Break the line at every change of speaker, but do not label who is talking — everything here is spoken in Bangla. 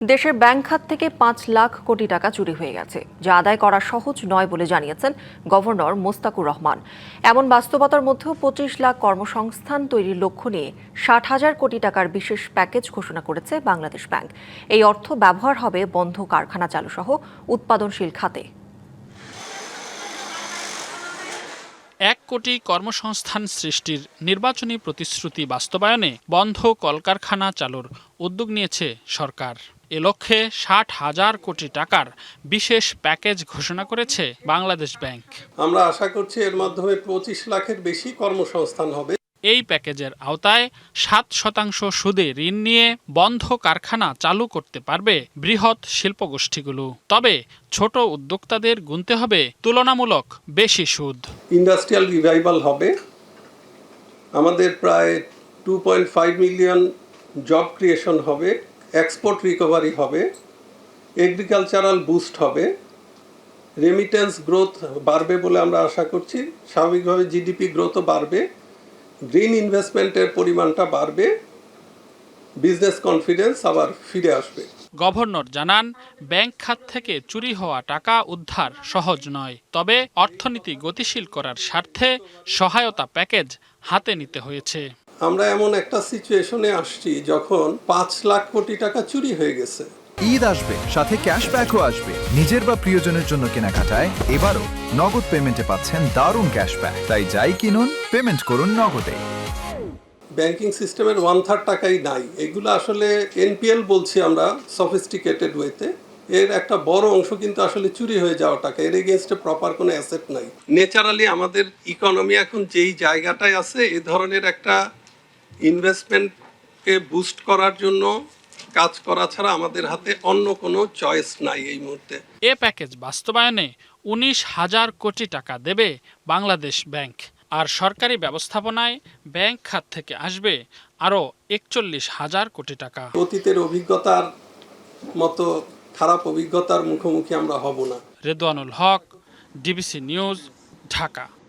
দেশের ব্যাংক খাত থেকে ৫ লাখ কোটি টাকা চুরি হয়ে গেছে, যা আদায় করা সহজ নয় বলে জানিয়েছেন গভর্নর মোস্তাকুর রহমান। এমন বাস্তবতার মধ্যেও ২৫ লাখ কর্মসংস্থান তৈরির লক্ষ্য নিয়ে ৬০,০০০ কোটি টাকার বিশেষ প্যাকেজ ঘোষণা করেছে বাংলাদেশ ব্যাংক। এই অর্থ ব্যবহার হবে বন্ধ কারখানা চালু সহ উৎপাদনশীল খাতে।
১ কোটি কর্মসংস্থান সৃষ্টির নির্বাচনী প্রতিশ্রুতি বাস্তবায়নে বন্ধ কলকারখানা চালুর উদ্যোগ নিয়েছে সরকার। এ লক্ষ্যে ৬০,০০০ কোটি টাকার বিশেষ প্যাকেজ ঘোষণা করেছে বাংলাদেশ ব্যাংক।
আমরা আশা করছি এর মাধ্যমে ২৫ লাখের বেশি কর্মসংস্থান হবে।
এই প্যাকেজের আওতায় ৭% সুদে ঋণ নিয়ে বন্ধ কারখানা চালু করতে পারবে বৃহৎ শিল্পগোষ্ঠীগুলো। তবে ছোট উদ্যোক্তাদের গুনতে হবে তুলনামূলক বেশি সুদ।
ইন্ডাস্ট্রিয়াল রিভাইভাল হবে, আমাদের প্রায় 2.5 মিলিয়ন জব ক্রিয়েশন হবে, এক্সপোর্ট রিকভারি হবে, এগ্রিকালচারাল বুস্ট হবে, রেমিটেন্স গ্রোথ বাড়বে বলে আমরা আশা করছি। স্বাভাবিকভাবে জিডিপি গ্রোথও বাড়বে, গ্রিন ইনভেস্টমেন্টের পরিমাণটা বাড়বে, বিজনেস কনফিডেন্স আবার ফিরে আসবে।
গভর্নর জানান, ব্যাংক খাত থেকে চুরি হওয়া টাকা উদ্ধার সহজ নয়। তবে অর্থনীতি গতিশীল করার স্বার্থে সহায়তা প্যাকেজ হাতে নিতে হয়েছে।
আমরা এমন একটা সিচুয়েশনে আসছি যখন ৫ লাখ কোটি টাকা চুরি হয়ে গেছে।
ঈদ আসবে, সাথে ক্যাশব্যাকও আসবে। নিজের বা প্রিয়জনের জন্য কেনাকাটায় এবারও নগদ পেমেন্টে পাচ্ছেন দারুণ ক্যাশব্যাক। তাই যাই কিনুন, পেমেন্ট করুন নগদে।
ব্যাংকিং সিস্টেমের 1/3 টাকাই নাই। এগুলো আসলে এনপিএল বলছি আমরা, সফিস্টিকেটেড ওয়েতে। এর একটা বড় অংশ কিন্তু আসলে চুরি হয়ে যাওয়া টাকা, এর এগেনস্টে প্রপার কোনো অ্যাসেট নাই। ন্যাচারালি আমাদের ইকোনমি এখন যেই জায়গাটায় আছে, এ ধরনের একটা ইনভেস্টমেন্টকে বুস্ট করার জন্য কাজ করা ছাড়া আমাদের হাতে অন্য কোনো চয়েস নাই এই মুহূর্তে।
এ প্যাকেজ বাস্তবায়নে ১৯,০০০ কোটি টাকা দেবে বাংলাদেশ ব্যাংক। আর সরকারি ব্যবস্থাপনায় ব্যাংক খাত থেকে আসবে আরও ৪১,০০০ কোটি টাকা।
অতীতের অভিজ্ঞতার মতো খারাপ অভিজ্ঞতার মুখোমুখি আমরা হব না।
রেদওয়ানুল হক, ডিবিসি নিউজ, ঢাকা।